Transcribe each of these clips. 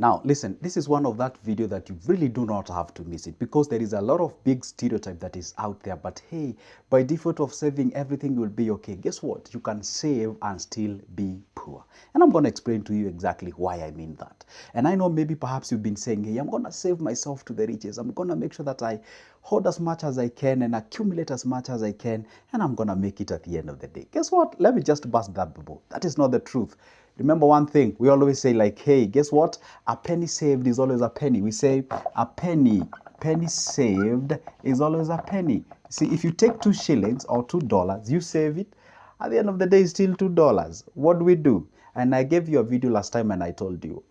Now, listen, this is one of that video that you really do not have to miss it because there is a lot of big stereotype that is out there. But hey, by default of saving, everything will be okay. Guess what? You can save and still be poor. And I'm going to explain to you exactly why I mean that. And I know maybe perhaps you've been saying, hey, I'm going to save myself to the riches. I'm going to make sure that I hoard as much as I can and accumulate as much as I can. And I'm going to make it at the end of the day. Guess what? Let me just bust that bubble. That is not the truth. Remember one thing, we always say like, hey, guess what? A penny saved is always a penny. We say a penny saved is always a penny. See, if you take 2 shillings or $2, you save it. At the end of the day, it's still $2. What do we do? And I gave you a video last time and I told you,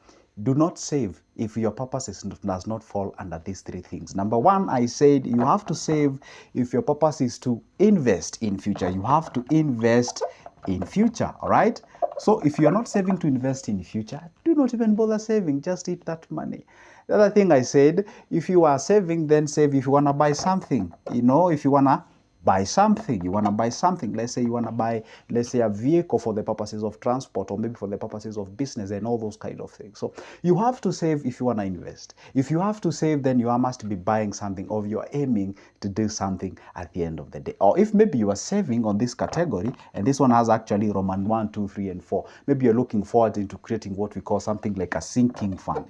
do not save if your purpose does not fall under these 3 things. Number 1, I said you have to save if your purpose is to invest in future. You have to invest in future, all right? So if you're not saving to invest in future, do not even bother saving, just eat that money. The other thing I said, if you are saving, then save if you want to buy something. You know, if you want to buy something, let's say you want to buy, let's say, a vehicle for the purposes of transport or maybe for the purposes of business and all those kind of things. So you have to save if you want to invest. If you have to save, then you must be buying something or you're aiming to do something at the end of the day. Or if maybe you are saving on this category and this one has actually Roman 1, 2, 3 and 4, maybe you're looking forward into creating what we call something like a sinking fund,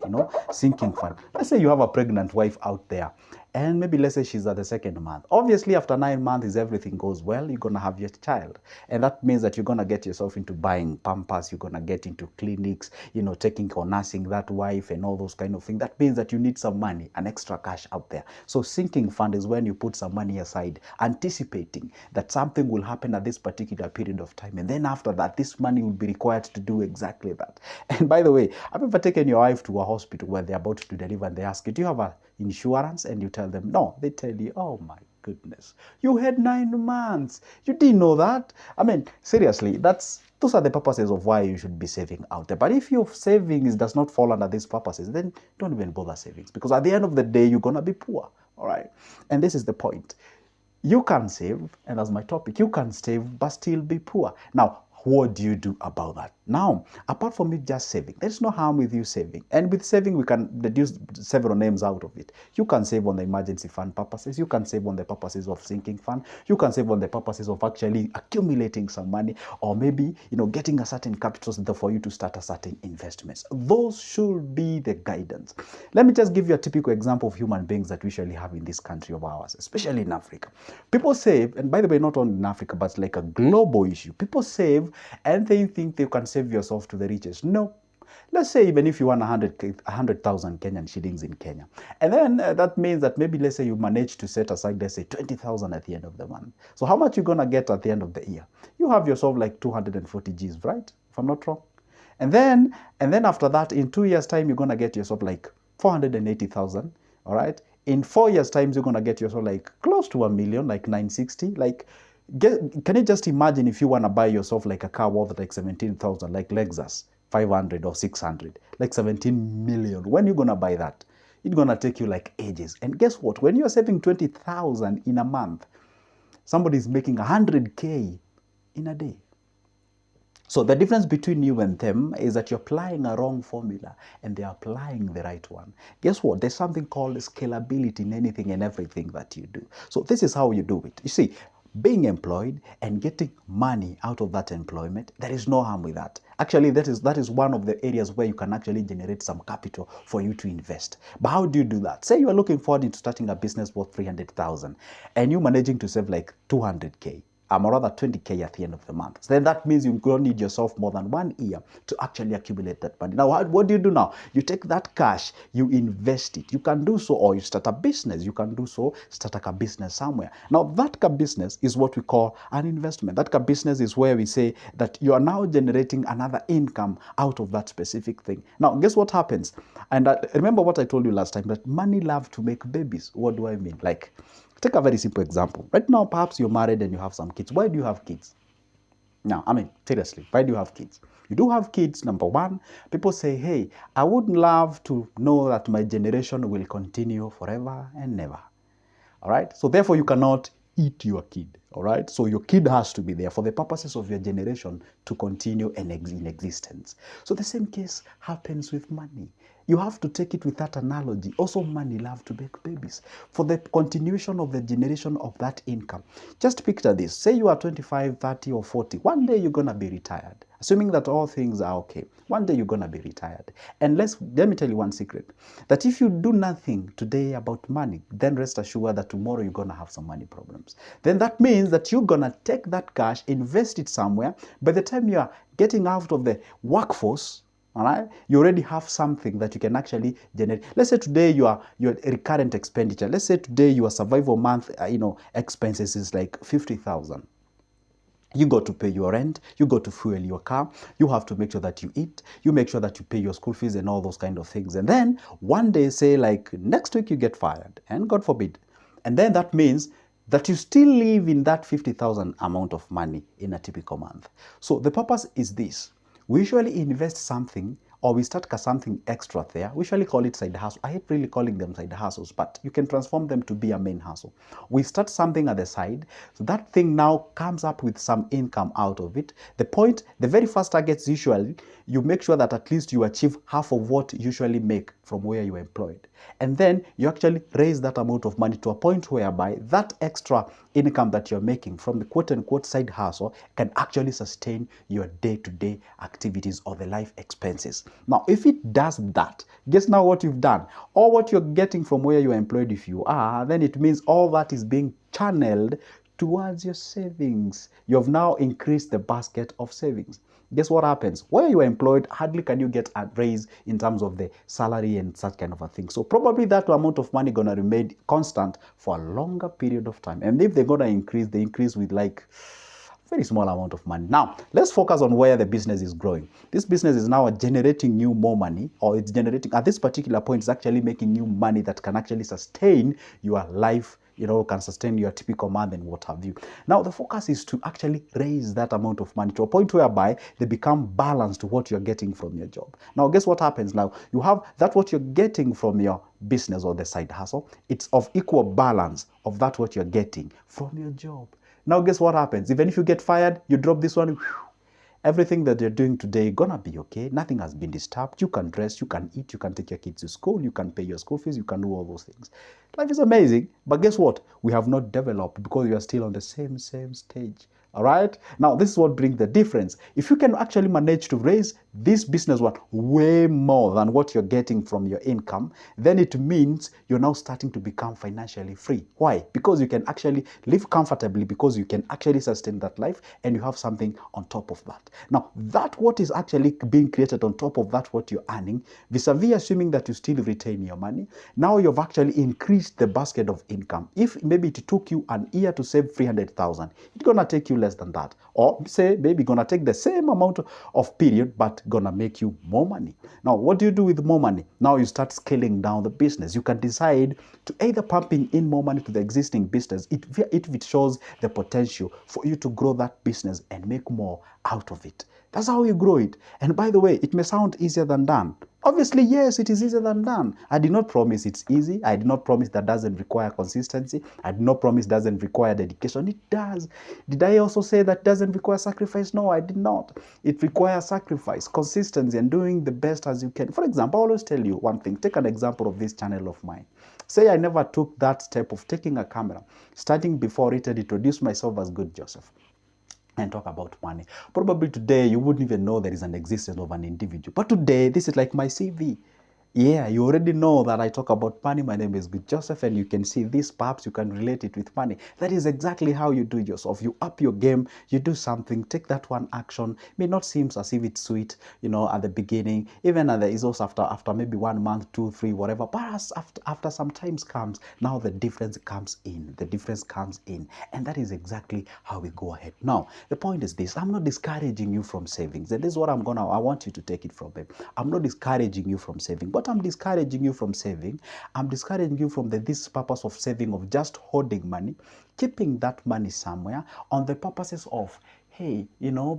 sinking fund. Let's say you have a pregnant wife out there and maybe let's say she's at the 2nd month. Obviously, after 9 months, if everything goes well, you're going to have your child. And that means that you're going to get yourself into buying Pampers, you're going to get into clinics, taking or nursing that wife and all those kind of things. That means that you need some money, an extra cash out there. So sinking fund is when you put some money aside, anticipating that something will happen at this particular period of time. And then after that, this money will be required to do exactly that. And by the way, have you ever taken your wife to a hospital where they're about to deliver and they ask you, do you have a insurance? And you tell them no. They tell you, oh my goodness, you had 9 months, you didn't know that. I mean, seriously, those are the purposes of why you should be saving out there. But if your savings does not fall under these purposes, then don't even bother savings, because at the end of the day, you're gonna be poor. All right, and this is the point. You can save, and as my topic, you can save but still be poor. Now, what do you do about that? Now, apart from it just saving, there's no harm with you saving. And with saving, we can deduce several names out of it. You can save on the emergency fund purposes. You can save on the purposes of sinking fund. You can save on the purposes of actually accumulating some money, or maybe, getting a certain capital for you to start a certain investments. Those should be the guidance. Let me just give you a typical example of human beings that we usually have in this country of ours, especially in Africa. People save, and by the way, not only in Africa, but like a global issue. People save and they think they can save yourself to the riches. No. Let's say even if you want 100,000 Kenyan shillings in Kenya. And then that means that maybe let's say you manage to set aside, let's say 20,000 at the end of the month. So how much you going to get at the end of the year? You have yourself like 240 G's, right? If I'm not wrong. And then after that, in 2 years' time, you're going to get yourself like 480,000, all right? In 4 years' time, you're going to get yourself like close to 1 million, like 960, like can you just imagine if you want to buy yourself like a car worth like 17,000, like Lexus 500 or 600, like 17 million? When are you going to buy that? It's going to take you like ages. And guess what? When you're saving 20,000 in a month, somebody's making 100K in a day. So the difference between you and them is that you're applying a wrong formula and they're applying the right one. Guess what? There's something called scalability in anything and everything that you do. So this is how you do it. You see, being employed and getting money out of that employment, there is no harm with that. Actually, that is one of the areas where you can actually generate some capital for you to invest. But how do you do that? Say you are looking forward to starting a business worth 300,000 and you're managing to save like 200K. Or rather 20K at the end of the month. So then that means you don't need yourself more than 1 year to actually accumulate that money. Now, what do you do now? You take that cash, you invest it. You can do so, or you start a business. You can do so, start a business somewhere. Now, that business is what we call an investment. That business is where we say that you are now generating another income out of that specific thing. Now, guess what happens? And remember what I told you last time, that money loves to make babies. What do I mean? Like, take a very simple example. Right now, perhaps you're married and you have some kids. Why do you have kids? Now, I mean, seriously, why do you have kids? You do have kids, number one. People say, hey, I would love to know that my generation will continue forever and never. All right? So therefore, you cannot eat your kid. All right? So your kid has to be there for the purposes of your generation to continue in existence. So the same case happens with money. you have to take it with that analogy. Also, money love to make babies. For the continuation of the generation of that income. Just picture this. Say you are 25, 30, or 40. One day you're going to be retired. Assuming that all things are okay. One day you're going to be retired. And let me tell you one secret. That if you do nothing today about money, then rest assured that tomorrow you're going to have some money problems. Then that means that you're going to take that cash, invest it somewhere. By the time you are getting out of the workforce, all right, you already have something that you can actually generate. Let's say today your recurrent expenditure. Let's say today your survival month, expenses is like 50,000. You got to pay your rent, you got to fuel your car, you have to make sure that you eat, you make sure that you pay your school fees and all those kind of things. And then one day, say like next week you get fired, and God forbid. And then that means that you still live in that 50,000 amount of money in a typical month. So the purpose is this. We usually invest something, or we start something extra there. We usually call it side hustle. I hate really calling them side hustles, but you can transform them to be a main hustle. We start something at the side, so that thing now comes up with some income out of it. The very first targets usually, you make sure that at least you achieve half of what you usually make from where you are employed. And then you actually raise that amount of money to a point whereby that extra income that you're making from the quote-unquote side hustle can actually sustain your day-to-day activities or the life expenses. Now, if it does that, guess now what you've done? Or what you're getting from where you're employed, if you are, then it means all that is being channeled towards your savings. You've now increased the basket of savings. Guess what happens? Where you are employed, hardly can you get a raise in terms of the salary and such kind of a thing. So probably that amount of money gonna remain constant for a longer period of time. And if they're gonna increase, they increase with like very small amount of money. Now, let's focus on where the business is growing. This business is now generating you more money, or it's generating, at this particular point, it's actually making you money that can actually sustain your life, can sustain your typical month and what have you. Now, the focus is to actually raise that amount of money to a point whereby they become balanced to what you're getting from your job. Now, guess what happens now? You have that what you're getting from your business or the side hustle. It's of equal balance of that what you're getting from your job. Now, guess what happens? Even if you get fired, you drop this one, everything that you're doing today gonna be okay. Nothing has been disturbed. You can dress, you can eat, you can take your kids to school, you can pay your school fees, you can do all those things. Life is amazing, but guess what? We have not developed because we are still on the same stage. All right. Now, this is what brings the difference. If you can actually manage to raise this business one way more than what you're getting from your income, then it means you're now starting to become financially free. Why? Because you can actually live comfortably, because you can actually sustain that life, and you have something on top of that. Now, that what is actually being created on top of that what you're earning, vis-a-vis assuming that you still retain your money, now you've actually increased the basket of income. If maybe it took you an year to save 300,000, it's gonna take you less than that. Or say maybe gonna take the same amount of period, but gonna make you more money. Now, what do you do with more money? Now you start scaling down the business. You can decide to either pumping in more money to the existing business if it shows the potential for you to grow that business and make more out of it. That's how you grow it. And by the way, it may sound easier than done. Obviously, yes, it is easier than done. I did not promise it's easy. I did not promise that doesn't require consistency. I did not promise doesn't require dedication. It does. Did I also say that doesn't require sacrifice? No, I did not. It requires sacrifice, consistency, and doing the best as you can. For example, I always tell you one thing. Take an example of this channel of mine. Say I never took that step of taking a camera, starting before it, and introduce myself as Good Joseph, and talk about money. Probably today you wouldn't even know there is an existence of an individual. But today, this is like my CV. Yeah, you already know that I talk about money. My name is Good Joseph, and you can see this. Perhaps you can relate it with money. That is exactly how you do yourself. You up your game, you do something, take that one action. May not seem as if it's sweet, at the beginning, even at the results after maybe 1 month, 2, 3, whatever. But after some times comes, now the difference comes in. The difference comes in, and that is exactly how we go ahead. Now, the point is this: I'm not discouraging you from savings, and this is what I want you to take it from it. I'm not discouraging you from saving. But I'm discouraging you from saving. I'm discouraging you from this purpose of saving, of just holding money, keeping that money somewhere on the purposes of, hey,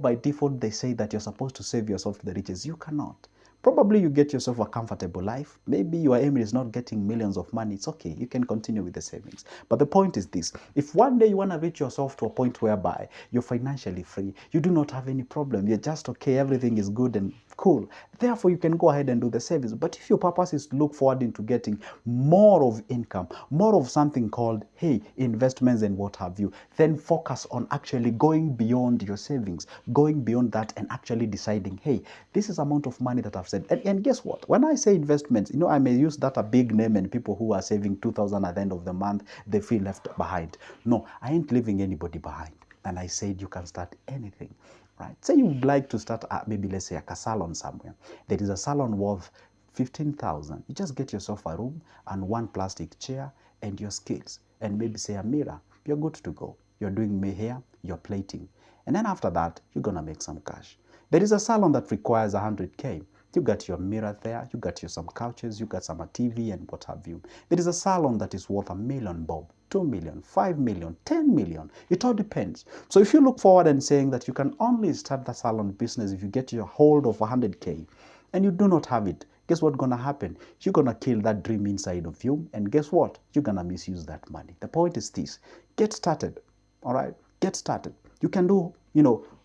by default, they say that you're supposed to save yourself to the riches. You cannot. Probably you get yourself a comfortable life. Maybe your aim is not getting millions of money. It's okay. You can continue with the savings. But the point is this. If one day you want to reach yourself to a point whereby you're financially free, you do not have any problem, you're just okay, everything is good and cool, therefore you can go ahead and do the savings. But if your purpose is to look forward into getting more of income, more of something called, hey, investments and what have you, then focus on actually going beyond your savings, going beyond that and actually deciding, hey, this is amount of money that I've saved. And guess what? When I say investments, I may use that a big name, and people who are saving 2,000 at the end of the month, they feel left behind. No, I ain't leaving anybody behind. And I said you can start anything. Right? Say you would like to start maybe let's say a salon somewhere. There is a salon worth 15,000. You just get yourself a room and one plastic chair and your skills and maybe say a mirror. You're good to go. You're doing my hair, you're plating. And then after that, you're going to make some cash. There is a salon that requires 100K. You got your mirror there, you got your some couches, you got some TV and what have you. There is a salon that is worth $1 million, Bob, 2 million, 5 million, 10 million. It all depends. So if you look forward and saying that you can only start the salon business if you get your hold of 100K and you do not have it, guess what's going to happen? You're going to kill that dream inside of you. And guess what? You're going to misuse that money. The point is this. Get started. All right? Get started. You can do,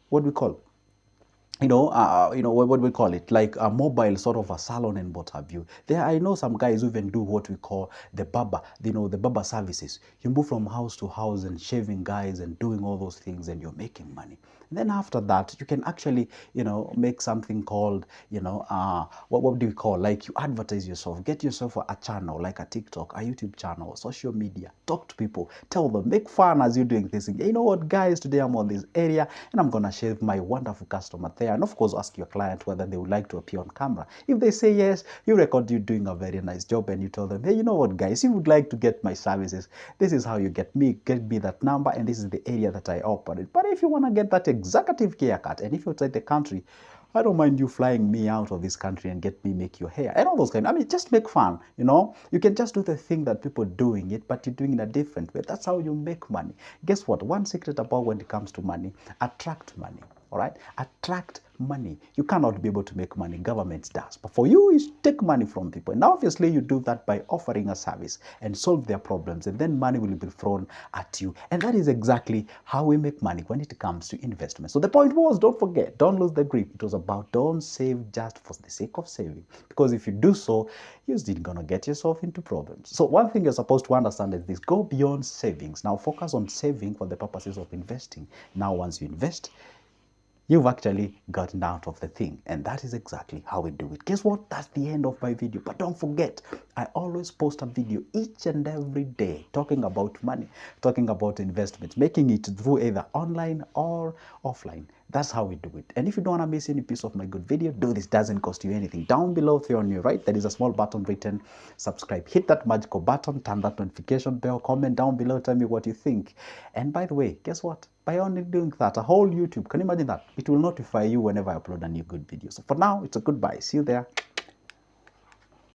what we call what we call it, like a mobile sort of a salon and what have you. There, I know some guys who even do what we call the barber, the barber services. You move from house to house and shaving guys and doing all those things, and you're making money. And then after that, you can actually, make something called, what do we call, like you advertise yourself, get yourself a channel, like a TikTok, a YouTube channel, social media, talk to people, tell them, make fun as you're doing this. You know what, guys, today I'm on this area and I'm going to shave my wonderful customer there. And of course, ask your client whether they would like to appear on camera. If they say yes, you record you doing a very nice job and you tell them, hey, you know what, guys, if you would like to get my services, this is how you get me that number, and this is the area that I operate. But if you want to get that executive haircut, and if you're outside the country, I don't mind you flying me out of this country and get me make your hair and all those kind. I mean, just make fun, You can just do the thing that people are doing it, but you're doing it in a different way. That's how you make money. Guess what? One secret about when it comes to money, attract money. All right? Attract money. You cannot be able to make money. Government does. But for you, is take money from people. And obviously, you do that by offering a service and solve their problems. And then money will be thrown at you. And that is exactly how we make money when it comes to investment. So the point was, don't forget, don't lose the grip. It was about don't save just for the sake of saving. Because if you do so, you're still going to get yourself into problems. So one thing you're supposed to understand is this. Go beyond savings. Now focus on saving for the purposes of investing. Now once you invest, you've actually gotten out of the thing. And that is exactly how we do it. Guess what? That's the end of my video. But don't forget, I always post a video each and every day talking about money, talking about investments, making it through either online or offline. That's how we do it. And if you don't want to miss any piece of my good video, do this. Doesn't cost you anything. Down below, if you're on your right, there is a small button written subscribe. Hit that magical button, turn that notification bell, comment down below, tell me what you think. And by the way, guess what? By only doing that, a whole YouTube, can you imagine that? It will notify you whenever I upload a new good video. So for now, it's a goodbye. See you there.